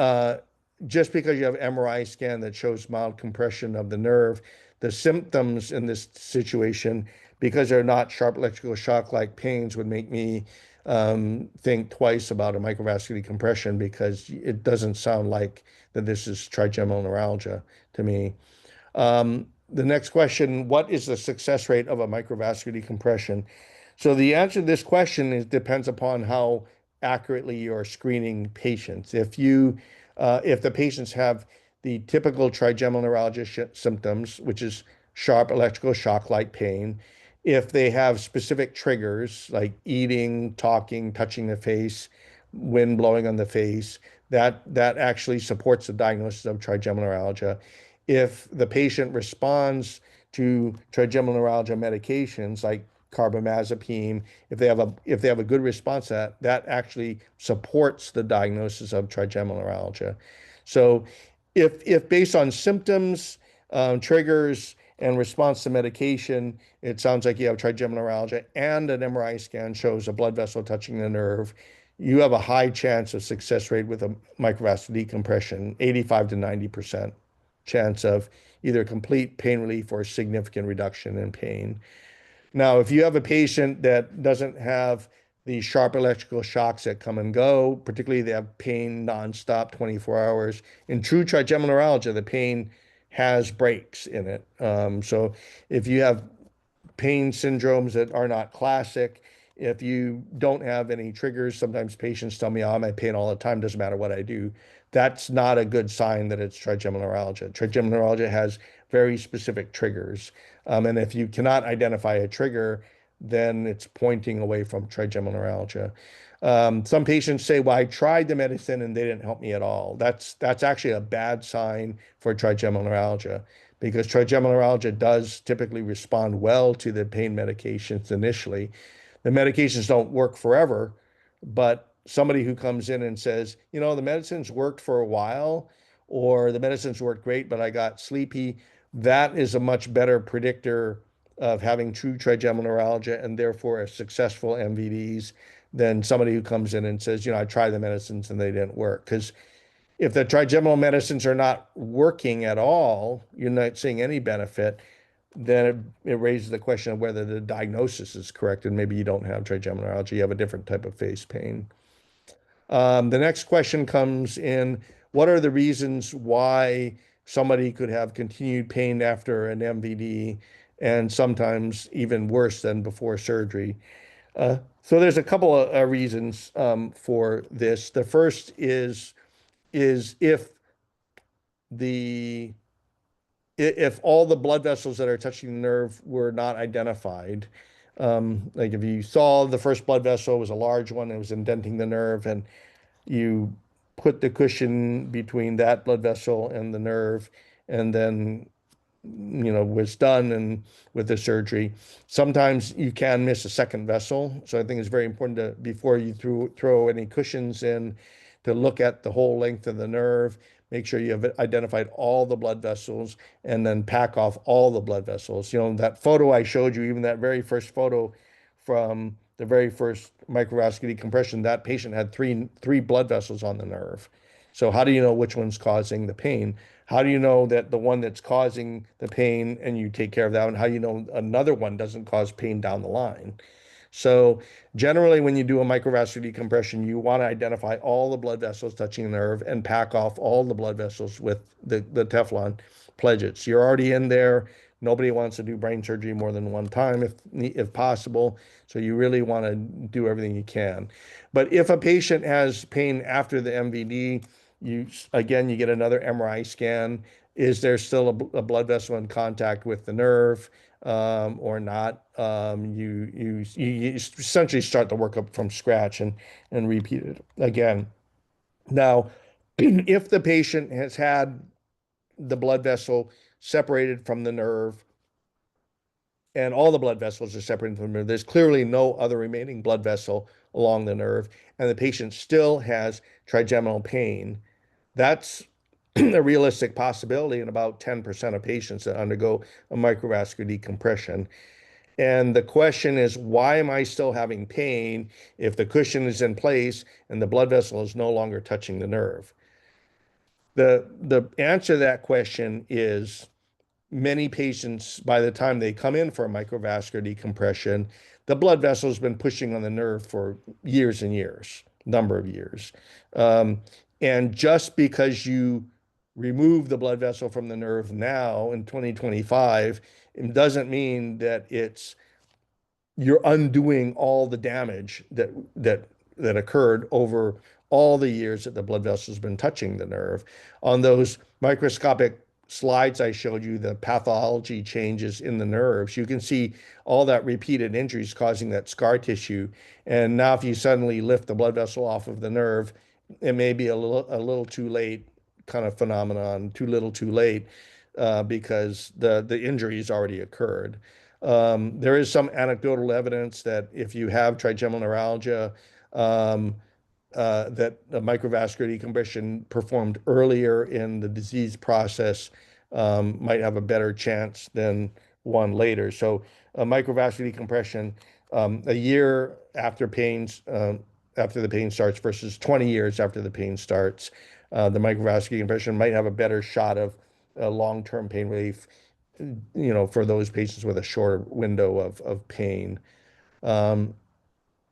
just because you have MRI scan that shows mild compression of the nerve, the symptoms in this situation, because they're not sharp electrical shock-like pains, would make me think twice about a microvascular decompression because it doesn't sound like that this is trigeminal neuralgia to me. The next question, what is the success rate of a microvascular decompression? So the answer to this question depends upon how accurately you're screening patients. If the patients have the typical trigeminal neuralgia symptoms, which is sharp electrical shock-like pain, if they have specific triggers like eating, talking, touching the face, wind blowing on the face, that actually supports the diagnosis of trigeminal neuralgia. If the patient responds to trigeminal neuralgia medications like carbamazepine, if they have a good response to that actually supports the diagnosis of trigeminal neuralgia. So if based on symptoms, triggers, and response to medication, it sounds like you have trigeminal neuralgia and an MRI scan shows a blood vessel touching the nerve, you have a high chance of success rate with a microvascular decompression, 85 to 90% chance of either complete pain relief or significant reduction in pain. Now, if you have a patient that doesn't have these sharp electrical shocks that come and go, particularly they have pain nonstop 24 hours. In true trigeminal neuralgia, the pain has breaks in it. So if you have pain syndromes that are not classic. If you don't have any triggers, sometimes patients tell me, oh, I'm in pain all the time, doesn't matter what I do. That's not a good sign that it's trigeminal neuralgia. Trigeminal neuralgia has very specific triggers. And if you cannot identify a trigger, then it's pointing away from trigeminal neuralgia. Some patients say, well, I tried the medicine and they didn't help me at all. That's actually a bad sign for trigeminal neuralgia because trigeminal neuralgia does typically respond well to the pain medications initially. The medications don't work forever, but somebody who comes in and says, you know, the medicines worked for a while, or the medicines worked great, but I got sleepy, that is a much better predictor of having true trigeminal neuralgia and therefore a successful MVDs than somebody who comes in and says, you know, I tried the medicines and they didn't work. Because if the trigeminal medicines are not working at all, you're not seeing any benefit, then it raises the question of whether the diagnosis is correct and maybe you don't have trigeminal neuralgia, you have a different type of face pain. The next question comes in, what are the reasons why somebody could have continued pain after an MVD and sometimes even worse than before surgery? So there's a couple of reasons for this. The first is the if all the blood vessels that are touching the nerve were not identified, like if you saw the first blood vessel was a large one, it was indenting the nerve, and you put the cushion between that blood vessel and the nerve, and then was done and with the surgery. Sometimes you can miss a second vessel. So I think it's very important to, before you throw any cushions in, to look at the whole length of the nerve, make sure you have identified all the blood vessels, and then pack off all the blood vessels. You know, that photo I showed you, even that very first photo from the very first microvascular decompression, that patient had three blood vessels on the nerve. So how do you know which one's causing the pain? How do you know that the one that's causing the pain and you take care of that one? How do you know another one doesn't cause pain down the line? So generally, when you do a microvascular decompression, you want to identify all the blood vessels touching the nerve and pack off all the blood vessels with the Teflon pledgets. You're already in there. Nobody wants to do brain surgery more than one time if possible. So you really want to do everything you can. But if a patient has pain after the MVD, you get another MRI scan. Is there still a blood vessel in contact with the nerve? Or not. You essentially start the workup from scratch and repeat it again. Now, if the patient has had the blood vessel separated from the nerve and all the blood vessels are separated from the nerve, there's clearly no other remaining blood vessel along the nerve, and the patient still has trigeminal pain. That's a realistic possibility in about 10% of patients that undergo a microvascular decompression. And the question is, why am I still having pain if the cushion is in place and the blood vessel is no longer touching the nerve? The answer to that question is many patients, by the time they come in for a microvascular decompression, the blood vessel has been pushing on the nerve for years and years, number of years. Um, and just because you remove the blood vessel from the nerve now in 2025, it doesn't mean that you're undoing all the damage that occurred over all the years that the blood vessel has been touching the nerve. On those microscopic slides I showed you, the pathology changes in the nerves, you can see all that repeated injuries causing that scar tissue. And now if you suddenly lift the blood vessel off of the nerve, it may be a little too late kind of phenomenon, too little too late, because the injury has already occurred. There is some anecdotal evidence that if you have trigeminal neuralgia, um, that a microvascular decompression performed earlier in the disease process might have a better chance than one later. So a microvascular decompression a year after the pain starts versus 20 years after the pain starts, the microvascular decompression might have a better shot of long-term pain relief, for those patients with a shorter window of pain. Um,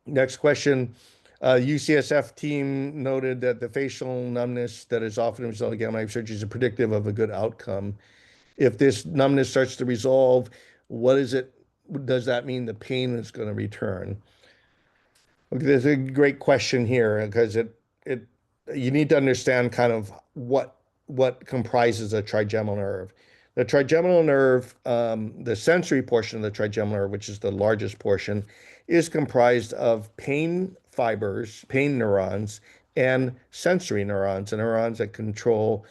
Next question. UCSF team noted that the facial numbness that is often a result of gamma knife surgery is predictive of a good outcome. If this numbness starts to resolve, what is it? Does that mean the pain is going to return? Okay, there's a great question here because it you need to understand kind of what comprises a trigeminal nerve. The trigeminal nerve, the sensory portion of the trigeminal nerve, which is the largest portion, is comprised of pain fibers, pain neurons, and sensory neurons, and neurons that control,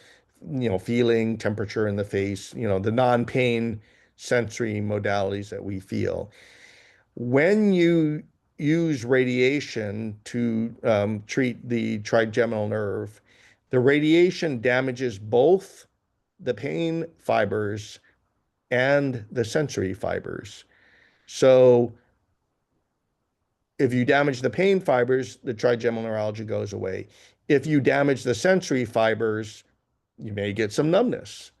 feeling, temperature in the face, the non-pain sensory modalities that we feel. When you use radiation to treat the trigeminal nerve, the radiation damages both the pain fibers and the sensory fibers. So if you damage the pain fibers, the trigeminal neuralgia goes away. If you damage the sensory fibers, you may get some numbness.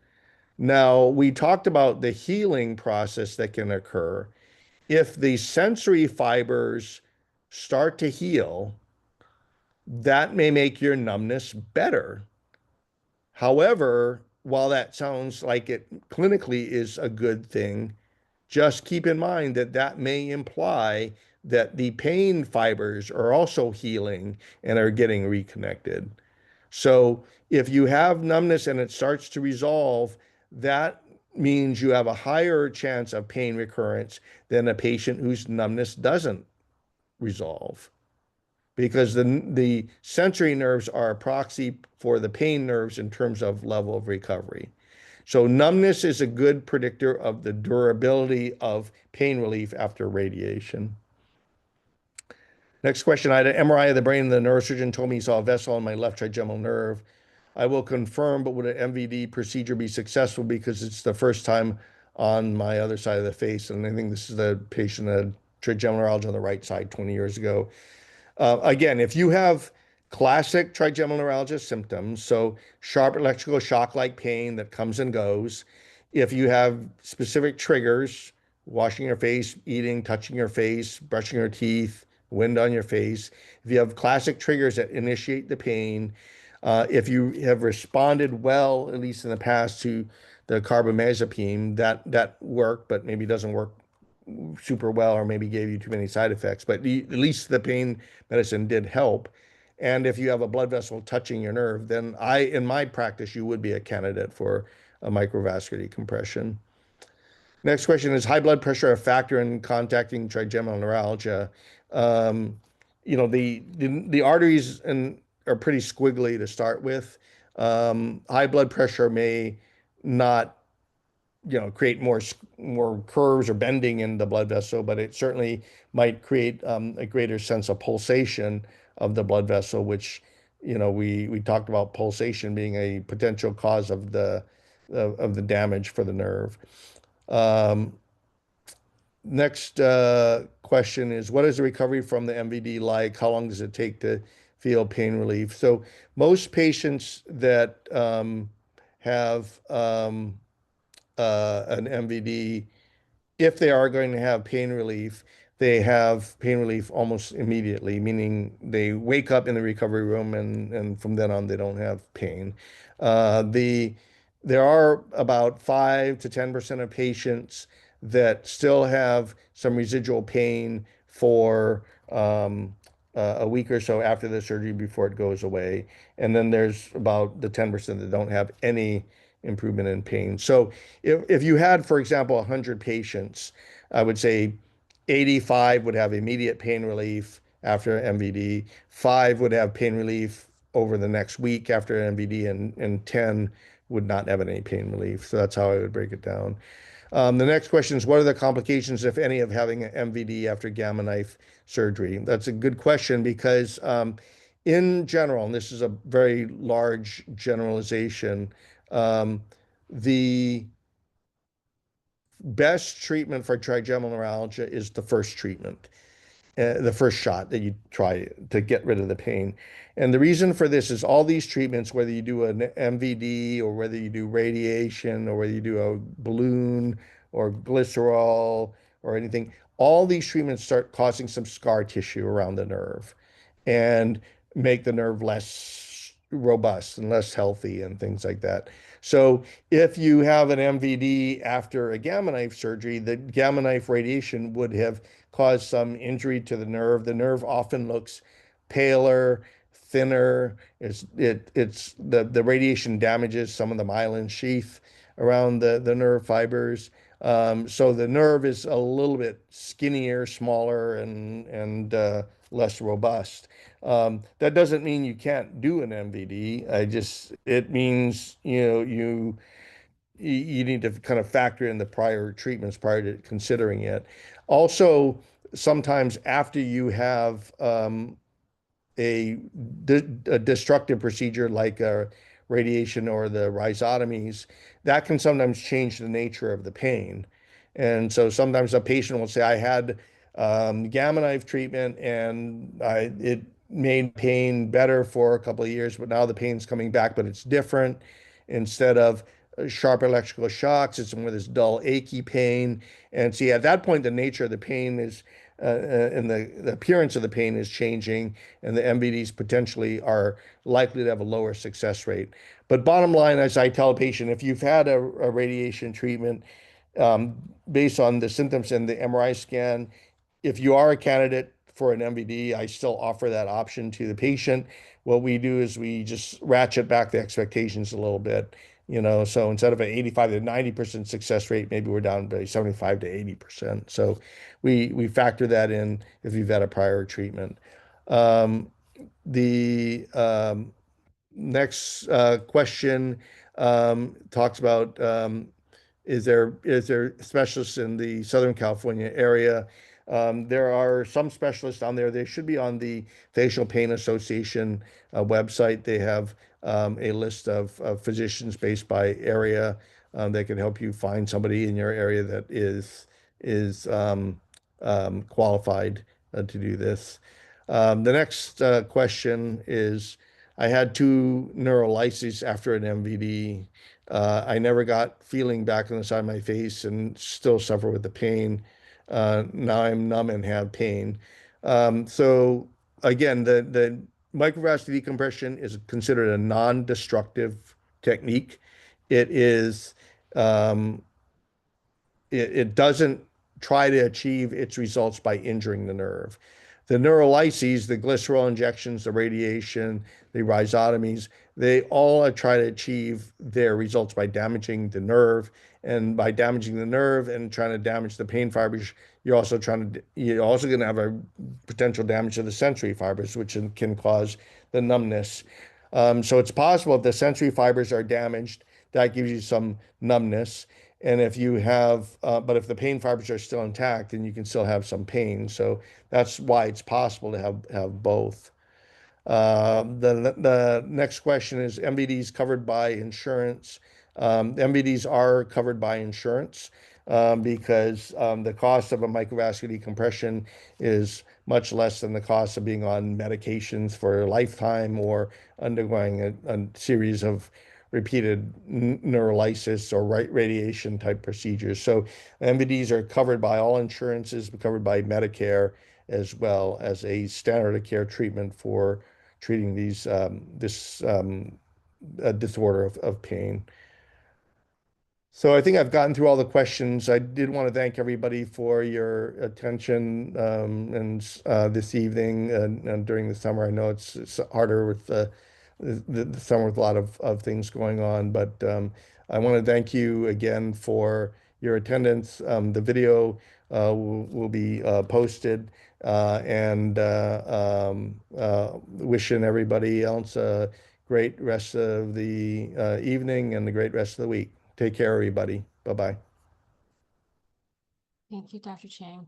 Now, we talked about the healing process that can occur. If the sensory fibers start to heal, that may make your numbness better. However, while that sounds like it clinically is a good thing, just keep in mind that that may imply that the pain fibers are also healing and are getting reconnected. So if you have numbness and it starts to resolve, that means you have a higher chance of pain recurrence than a patient whose numbness doesn't resolve. Because the sensory nerves are a proxy for the pain nerves in terms of level of recovery. So numbness is a good predictor of the durability of pain relief after radiation. Next question. I had an MRI of the brain and the neurosurgeon told me he saw a vessel on my left trigeminal nerve. I will confirm, but would an MVD procedure be successful because it's the first time on my other side of the face? And I think this is the patient that had trigeminal neuralgia on the right side 20 years ago. Again, if you have classic trigeminal neuralgia symptoms, so sharp electrical shock-like pain that comes and goes, if you have specific triggers, washing your face, eating, touching your face, brushing your teeth, wind on your face, if you have classic triggers that initiate the pain, if you have responded well, at least in the past, to the carbamazepine, that worked, but maybe doesn't work super well, or maybe gave you too many side effects, but at least the pain medicine did help. And if you have a blood vessel touching your nerve, then in my practice, you would be a candidate for a microvascular decompression. Next question, is high blood pressure a factor in contacting trigeminal neuralgia? Um, the arteries are pretty squiggly to start with. High blood pressure may not create more curves or bending in the blood vessel, but it certainly might create a greater sense of pulsation of the blood vessel, which we talked about pulsation being a potential cause of the damage for the nerve. Um, Next question is, what is the recovery from the MVD like? How long does it take to feel pain relief? So most patients that have an MVD, if they are going to have pain relief, they have pain relief almost immediately, meaning they wake up in the recovery room and from then on they don't have pain. There are about 5 to 10% of patients that still have some residual pain for a week or so after the surgery before it goes away. And then there's about the 10% that don't have any improvement in pain. So if you had, for example, 100 patients, I would say 85 would have immediate pain relief after MVD, 5 would have pain relief over the next week after MVD, and 10 would not have any pain relief. So that's how I would break it down. The next question is, what are the complications, if any, of having an MVD after gamma knife surgery? That's a good question because in general, and this is a very large generalization, um, the best treatment for trigeminal neuralgia is the first treatment, the first shot that you try to get rid of the pain. And the reason for this is all these treatments, whether you do an MVD or whether you do radiation or whether you do a balloon or glycerol or anything, all these treatments start causing some scar tissue around the nerve and make the nerve less robust and less healthy and things like that. So if you have an MVD after a gamma knife surgery, the gamma knife radiation would have caused some injury to the nerve. The nerve often looks paler, thinner. It's the radiation damages some of the myelin sheath around the nerve fibers. So the nerve is a little bit skinnier, smaller, and less robust. That doesn't mean you can't do an MVD. It means, you need to kind of factor in the prior treatments prior to considering it. Also, sometimes after you have a, a destructive procedure like radiation or the rhizotomies, that can sometimes change the nature of the pain. And so sometimes a patient will say, I had gamma knife treatment and it made pain better for a couple of years, but now the pain's coming back, but it's different. Instead of sharp electrical shocks, it's more this dull, achy pain. And see, at that point, the nature of the pain is, and the appearance of the pain is changing, and the MVDs potentially are likely to have a lower success rate. But bottom line, as I tell a patient, if you've had a radiation treatment um, based on the symptoms in the MRI scan, if you are a candidate for an MVD, I still offer that option to the patient. What we do is we just ratchet back the expectations a little bit. So instead of an 85 to 90% success rate, maybe we're down to 75 to 80%. So we factor that in if you've had a prior treatment. Um, the next question talks about is there specialists in the Southern California area? There are some specialists on there. They should be on the Facial Pain Association website. They have a list of physicians based by area. They can help you find somebody in your area that is qualified to do this. The next question is, I had two neurolyses after an MVD. I never got feeling back on the side of my face and still suffer with the pain. Now I'm numb and have pain. So again, the microvascular decompression is considered a non-destructive technique. It is um, it doesn't try to achieve its results by injuring the nerve. The neurolyses, the glycerol injections, the radiation, the rhizotomies, they all try to achieve their results by damaging the nerve. And by damaging the nerve and trying to damage the pain fibers, you're also going to have a potential damage to the sensory fibers, which can cause the numbness. So it's possible if the sensory fibers are damaged, that gives you some numbness. And but if the pain fibers are still intact, then you can still have some pain. So that's why it's possible to have both. The next question is MVDs covered by insurance. MVDs are covered by insurance because the cost of a microvascular decompression is much less than the cost of being on medications for a lifetime or undergoing a series of repeated neurolysis or radiation type procedures. So MVDs are covered by all insurances, covered by Medicare, as well as a standard of care treatment for treating this disorder of pain. So I think I've gotten through all the questions. I did want to thank everybody for your attention and this evening and during the summer. I know it's harder with the summer with a lot of things going on, but I want to thank you again for your attendance. The video will be posted and wishing everybody else a great rest of the evening and the great rest of the week. Take care, everybody. Bye-bye. Thank you, Dr. Chang.